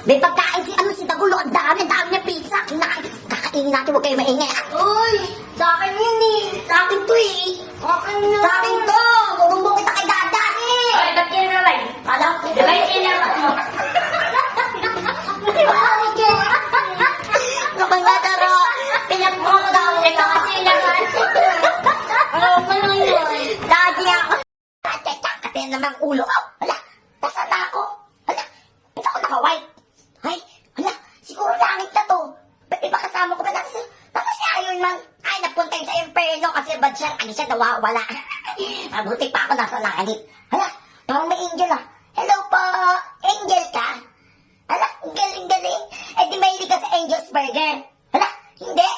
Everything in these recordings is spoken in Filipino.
May pagkain si Dagulo. Ang dami niya pizza. Kakainin natin, huwag kayo maingay. Uy, sa akin yun eh. Sa akin to eh. Akin na. Sa akin to. Bubumbong kita kay Dada eh. Ay, ba't kayo na lang? Alam ko. Sabay kailangan mo. Kapag nataro, pinagpo ko daw. Ito kasi lahat. Ano ba lang yun? Daddy ako. Kasi naman ulo ko. Hala, nasaan na ako? Hala, hindi ako naka-white. Ay, hala, siguro langit na to. Pwede ba kasama ko ba nasa si Iron Man? Ay, napunta yun sa Inferno kasi bad siya. Ano siya, nawawala. Mabuti pa ako nasa langit. Hala, parang may angel ah. Hello po, angel ka? Hala, galing-galing. Eh di mahilig ka sa Angel's Burger. Hala, hindi.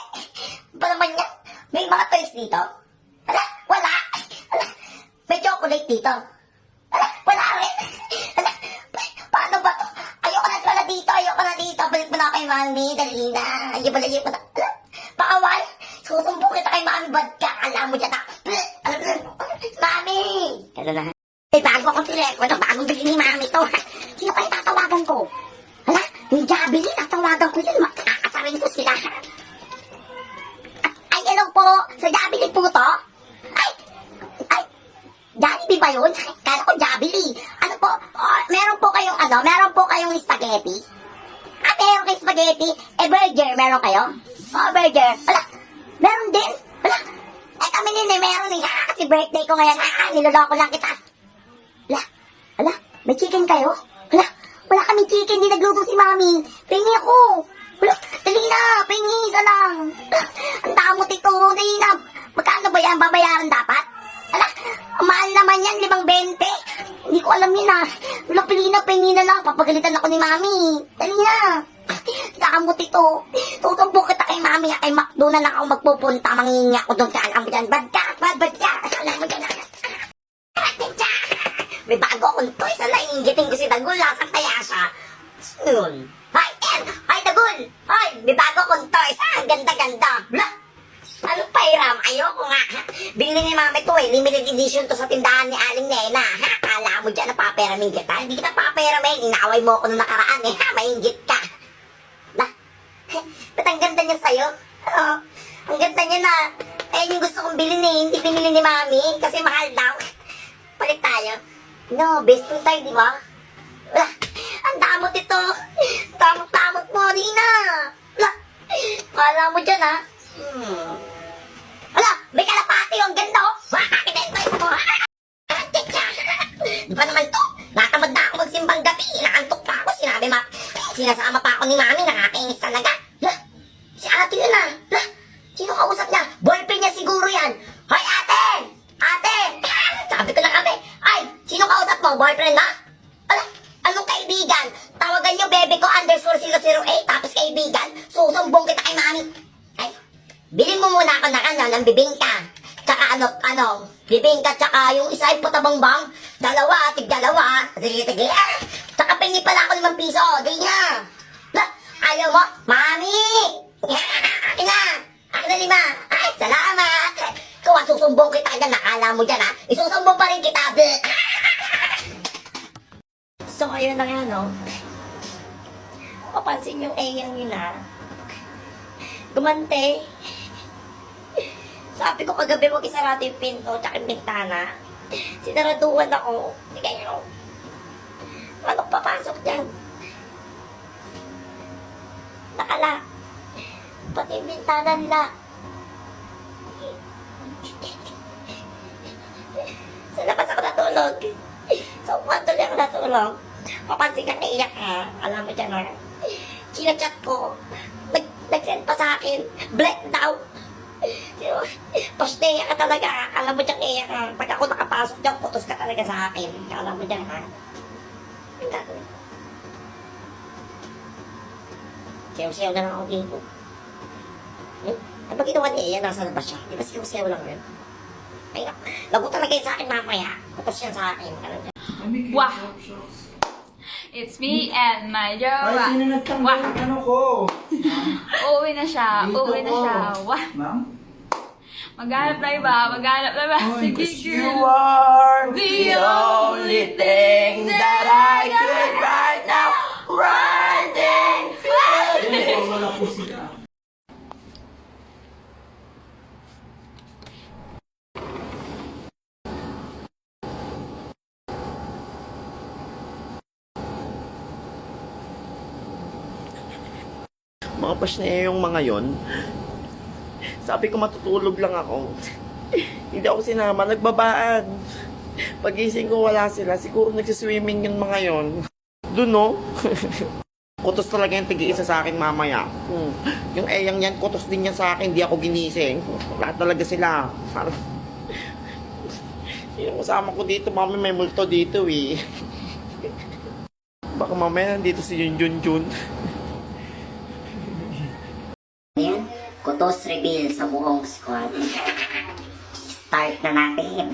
Ba naman yan? May mga toys dito? Hala, wala. Hala, may chocolate dito. Hala, wala rin. Hala, paano ba to? Ayoko na dito, Balik mo na kay Mami, dali na. Ayun mo na. Hala, pakawal. Susumbong kita kay Mami, bad ka. Alam mo dyan na. Mami! Ano na? Eh, bago akong telepono, bagong bili ni Mami to. Sino kayo tatawagan ko? Hala, yung Jabili, tatawagan ko yun. Makakasarin ko sila. Ay, hello po. Sa Jabili po to? Ay, Jollibee ba yun? Kala ko Jabili. Ano po? Oh, meron po kayong spaghetti? Ah, meron kayong spaghetti? Eh, burger, meron kayo? Oh, burger. Hala, meron din. Hala, eh kami din eh, meron eh. Kasi birthday ko ngayon. Niloloko lang kita. Hala, may chicken kayo? Hala, wala kami chicken, di nagluto si Mami. Pengi ako. Hala, dali na, pengi, isa lang. Hala, ang damot ito, dali na. Magkano ba yan? Babayaran dapat? Hala, mahal naman yan, 5.20. Hindi ko alam yun ah. Wala, pili na, pengi na lang. Papagalitan ako ni Mami. Dali na. Damot ito. Tutumpo kita kay Mami. Kay McDo na lang ako magpupunta. Mangingi ako doon sa alam mo dyan. Bad ka. Alam mo dyan. May bago akong toy. Sana inggitin ko si Dagul. Lasang kaya siya. Yun. Ay, Dagul. Ay, may bago akong toy. Ang ganda-ganda. Blah. Ano pa, Hiram? Ayoko nga. Binili ni Mami to eh. Limited edition to sa tindahan ni Aling Nena. Kala mo dyan napaperamin kita. Hindi kita paperamin. Inaway mo ako nung nakaraan eh. Mainggit ka. Ba't ang ganda niya sa'yo? Ang ganda niya na. Ayun yung gusto kong bilhin eh. Hindi binili ni Mami. Kasi mahal daw. Palit tayo. No, best friend tayo, di ba? Wala. Ang damot ito. Damot mo, Nina. Wala. Kala mo dyan, ha? Wala. May kalapati, ang ganda, oh. Kinento mo, ha? Di ba naman to? Natamad na ako magsimbang gabi. Naantok pa ako. Sinasama pa ako ni Mami. Nakakainis talaga. Wala. Si ate yun, ha? Wala. Sino kausap niya? Boyfriend niya siguro yan. Hoy, ate! Sabi ko na kami. Ay, sino kausap mo? Boyfriend na? Ala, anong kaibigan? Tawagan niyo bebe ko _008 tapos kaibigan. Susumbong kita kay Mami. Ay, bilhin mo muna ako ng bibingka. Tsaka bibingka tsaka yung isa ay putabang-bang. Tig-dalawa. Sige. Tsaka pingi pala ako 5 piso. Di niya. Ayaw mo? Mami! Akin na 5. Ay, salamat. Kung susumbong kita dyan, nakala mo dyan ha. Isusumbong pa rin kita. So, ayun na nga, no? Papansin yung Eyang yun ha. Gumante. Sabi ko kagabi huwag isarado yung pinto tsaka yung bintana. Sinaraduan ako. Hindi kayo. Anong papasok dyan? Nakala. Pati yung bintana nila. Sa labas ako natulog. Sa kwarto lang ako natulog. Papansin ka naiyak ha. Alam mo dyan ha. Sinachat ko. Nag-send pa sa akin. Black daw. Posteya ka talaga. Alam mo dyan iyak ha. Pag ako nakapasok dyan, putos ka talaga sa akin. Alam mo dyan ha. Siyaw-siyaw na lang ako dito. Ano ba ginawa ni Iya? Nasa labas siya. Di ba siyaw-siyaw lang yun? Ay, lagot talaga yun sa akin mamaya. Putos yan sa akin. Wah! It's me and my jowa. Ay, sino nagtanggal ng ano ko? Uuwi na siya. Wah! Ma'am? Maghanap na iba. Sige, You are the only thing that I could right now. Right Mga pasnea yung mga yon. Sabi ko matutulog lang ako. Hindi ako sinama, nagbabaan. Pagising ko wala sila, siguro nagsiswimming yung mga yon. Doon no? Kutos talaga yung tig-iisa sa akin mamaya. Yung eyang yan, kutos din yan sa akin, hindi ako ginising. Lahat talaga sila. Yung kasama ko dito, mami may multo dito eh. Baka mamaya nandito si Junjun. Ayan, kutos reveal sa buong squad. Start na natin.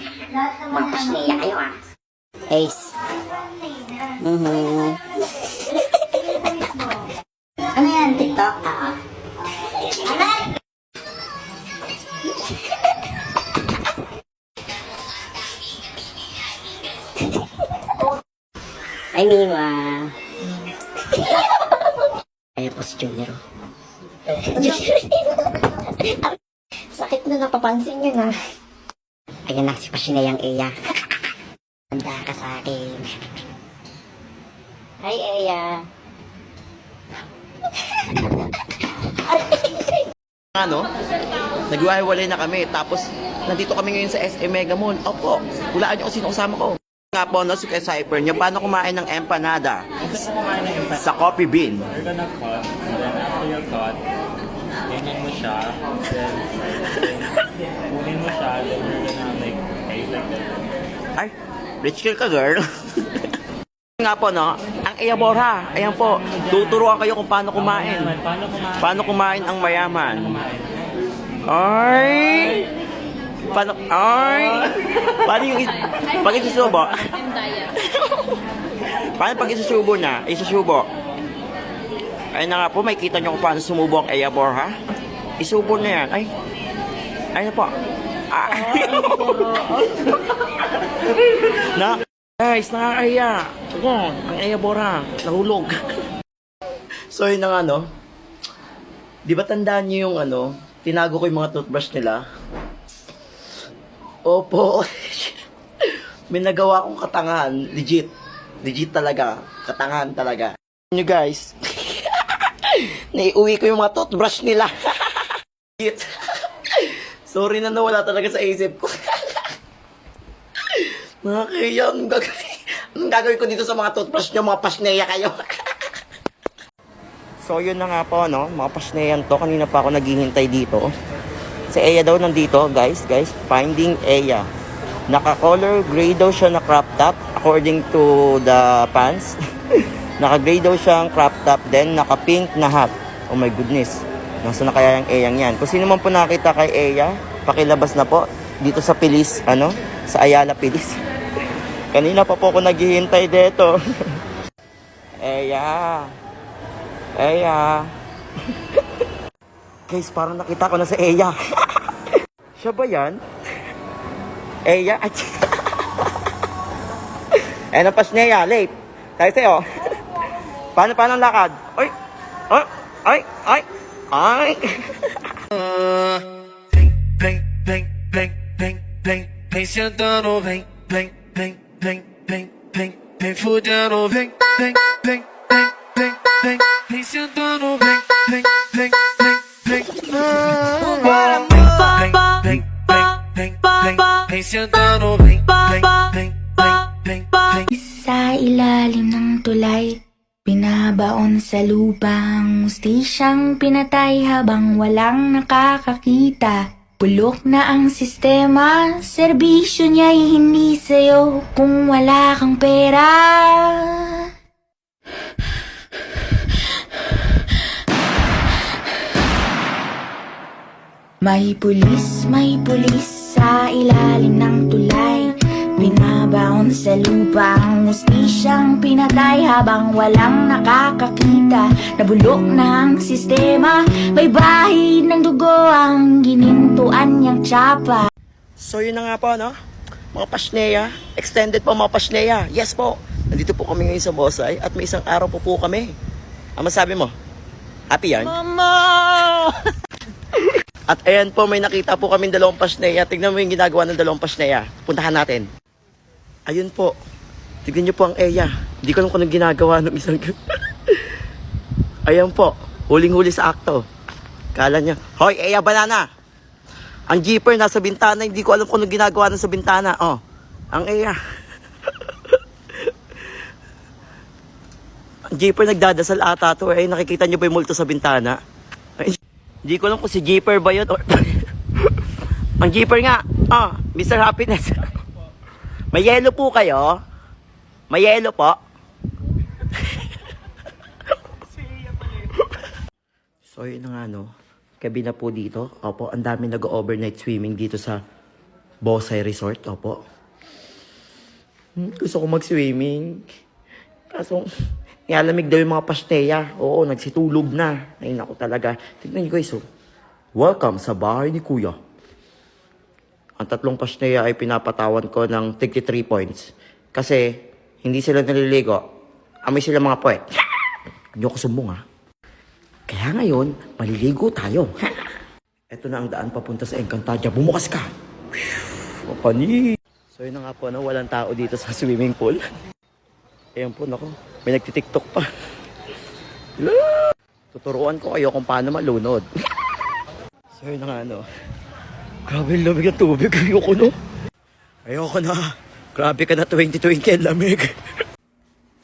Mga pasniya kayo ah. Ace. Ano yan, TikTok? Ay, Mima. Ayan po si Junior. Sakit na napapansin nyo na. Ayan na, si Pasinayang Eya. Handa ka sa akin. Hi, Eya. Ano? Nagwahiwalay na kami. Tapos, nandito kami ngayon sa SM Mega Mall. Opo, hulaan niyo kung sino kasama ko. Nga po, no, si Cypher niyo, paano kumain ng empanada? Sa coffee bean. You're gonna cut, and then after you cut, ganyan mo siya, then kunin mo siya, then you're gonna like, taste like that. Ay, rich girl ka, girl. Nga po, no? Ang Iyabora. Ayan po, tuturuan kayo kung paano kumain. Paano kumain? Paano kumain ang mayaman. Kumain. Ay! Paano? Ay! Paano yung pag isusubo? Paano pag isusubo na? Isusubo. Ay na nga po, may kita nyo kung paano sumubo ang Eyabor, ha? Isubo na yan. Ay! Ay na po. Ah. Na? Guys, nakakaya. Ang Eyabor, ha? Nahulog. So yun na nga, no? Di ba tandaan nyo yung ano, tinago ko yung mga toothbrush nila? Opo. May nagawa akong katangahan. Legit. Legit talaga. Katangahan talaga. Nyo guys. Naiuwi ko yung mga toothbrush nila. Legit. Sorry na nawala talaga sa isip ko. Nakakaya. Anong gagawin ko dito sa mga toothbrush nyo? Mga pasneya kayo. So yun na nga po, no? Mga pasneyan to. Kanina pa ako naghihintay dito. Si Eya daw nandito, guys. Finding Eya. Naka-color gray daw siya na crop top according to the pants. Naka-gray daw siyang crop top, then naka-pink na hat. Oh my goodness. Nasa na kaya yung Eyang yan? Kung sino man po nakita kay Eya, pakilabas na po dito sa Pilis, sa Ayala Pilis. Kanina pa po ako naghihintay dito. Eya. Guys, parang nakita ko na si Eya. Siya ba yan? Eya? Eh, napasneya, late. Tayo sa'yo. Paano ang lakad? Ay! Vem sentando, vem fudendo, vem sentando, vem sentando, Sa ilalim ng tulay, binabaon sa lupang mustisyang pinatay habang walang nakakakita. Bulok na ang sistema, serbisyo niya'y hindi sa'yo kung wala kang pera. May pulis sa ilalim ng tulay. Binabaon sa lupa ang mustisyang pinatay habang walang nakakakita. Nabulok na ang sistema, may bahid ng dugo ang ginintuan niyang tsapa. So yun na nga po, no? Mga pasneya, extended po mga pasneya. Yes po, nandito po kami ngayon sa Bosay at may isang araw po kami. Ano masabi mo? Happy yan? Mama! At ayan po, may nakita po kami dalawang pasneya. Tignan mo yung ginagawa ng dalawang pasneya. Puntahan natin. Ayun po. Tignan nyo po ang Eya. Hindi ko alam kung anong ginagawa ng isang... Ayan po. Huling-huli sa akto. Kala niya, hoy, Eya Banana! Ang jeeper nasa bintana, hindi ko alam kung anong ginagawa na sa bintana. Oh, ang Eya. Ang jeeper nagdadasal ata to. Eh, nakikita niyo ba yung multo sa bintana? Ay, hindi ko alam kung si jeeper ba yun or... Ang jeeper nga. Oh, Mr. Happiness. May yelo po kayo? May yelo po? So yun na nga no. Gabi na po dito. Opo, ang dami nag-overnight swimming dito sa Bosay Resort. Opo. Gusto ko mag-swimming. Kaso, nialamig daw yung mga pasteya. Oo, nagsitulog na. Ay, naku talaga. Tignan nyo guys, oh. Welcome sa bahay ni Kuya. Ang 3 pasteya ay pinapatawan ko ng 33 points. Kasi, hindi sila naliligo. Amoy sila mga puwet. Hindi ako sumbong, ha. Kaya ngayon, maliligo tayo. Ito na ang daan papunta sa Encantadia. Bumukas ka. Pani. So yun na nga po, no? Walang tao dito sa swimming pool. Ayan po, nako. May nagtitiktok pa. Tuturuan ko kayo kung paano malunod. So yun na nga, no? Grabe yung lamig ng tubig. Ayoko, no? Ayoko na. Grabe ka na 2020 ang lamig.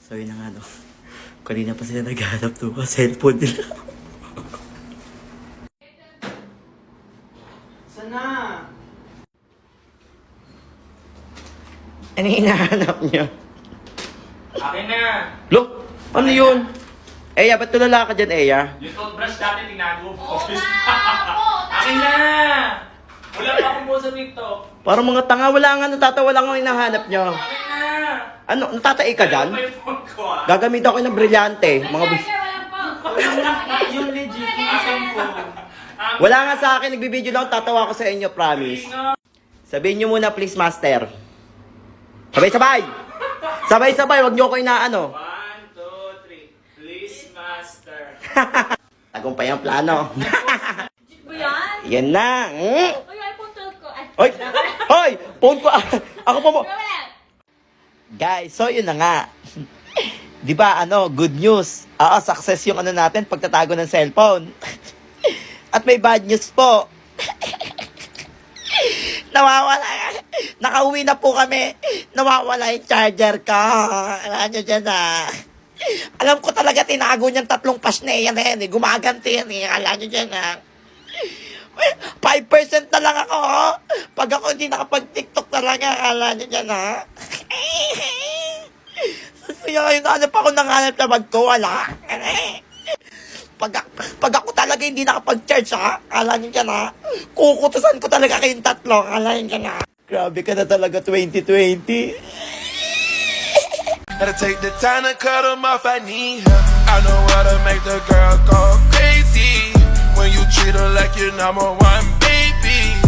So yun na nga, no? Kanina pa sila naghahanap to ka cellphone nila. Sana? Ano hinahanap niya? Akin na! Look! Ano yun? Eya, ba't tulala ka dyan, Eya? Yung toothbrush dati tinago ko. Akin na! Wala pa akong buo sa TikTok. Parang mga tanga, wala nga natatawa lang ang hinahanap niyo. Akin na! Ano, natatai ka dyan? Ano ba yung phone ko ah? Gagamit ako ng brilyante. Mga Yung legit, asan ko? Wala nga sa akin, nagbibideo lang, tatawa ko sa inyo, promise. Sabihin niyo muna, please, master. Sabay-sabay! Sabay-sabay, wag niyo ako inaano. 1, 2, 3. Please, master. Tagumpay ang plano. Ba yan? Yan na. Uy, iPhone 12 ko. Ay, Hoy! Hoy! Phone ko. Ako pa mo. wala. Guys, so yun na nga. Di ba, good news. Success yung natin, pagtatago ng cellphone. At may bad news po. Nawawala. Nakauwi na po kami. Nawawala yung charger ko. Alam nyo dyan na. Alam ko talaga tinago niyang 3 pas na yan. Gumaganti yan. Alam nyo dyan na. 5% na lang ako. Pag ako hindi nakapag-TikTok talaga, alam nyo dyan ha. Kaya ngayon, hanap ako ng hanap na bag ko, wala. Pag ako talaga hindi nakapag-charge ha, alam nyo dyan ha. Kukutusan ko talaga kayong 3, alam nyo dyan ha. Grabe ka na talaga 2020. Gotta take the time to cut them off, I need her. I know how to make the girl go crazy. When you treat her like your #1 baby.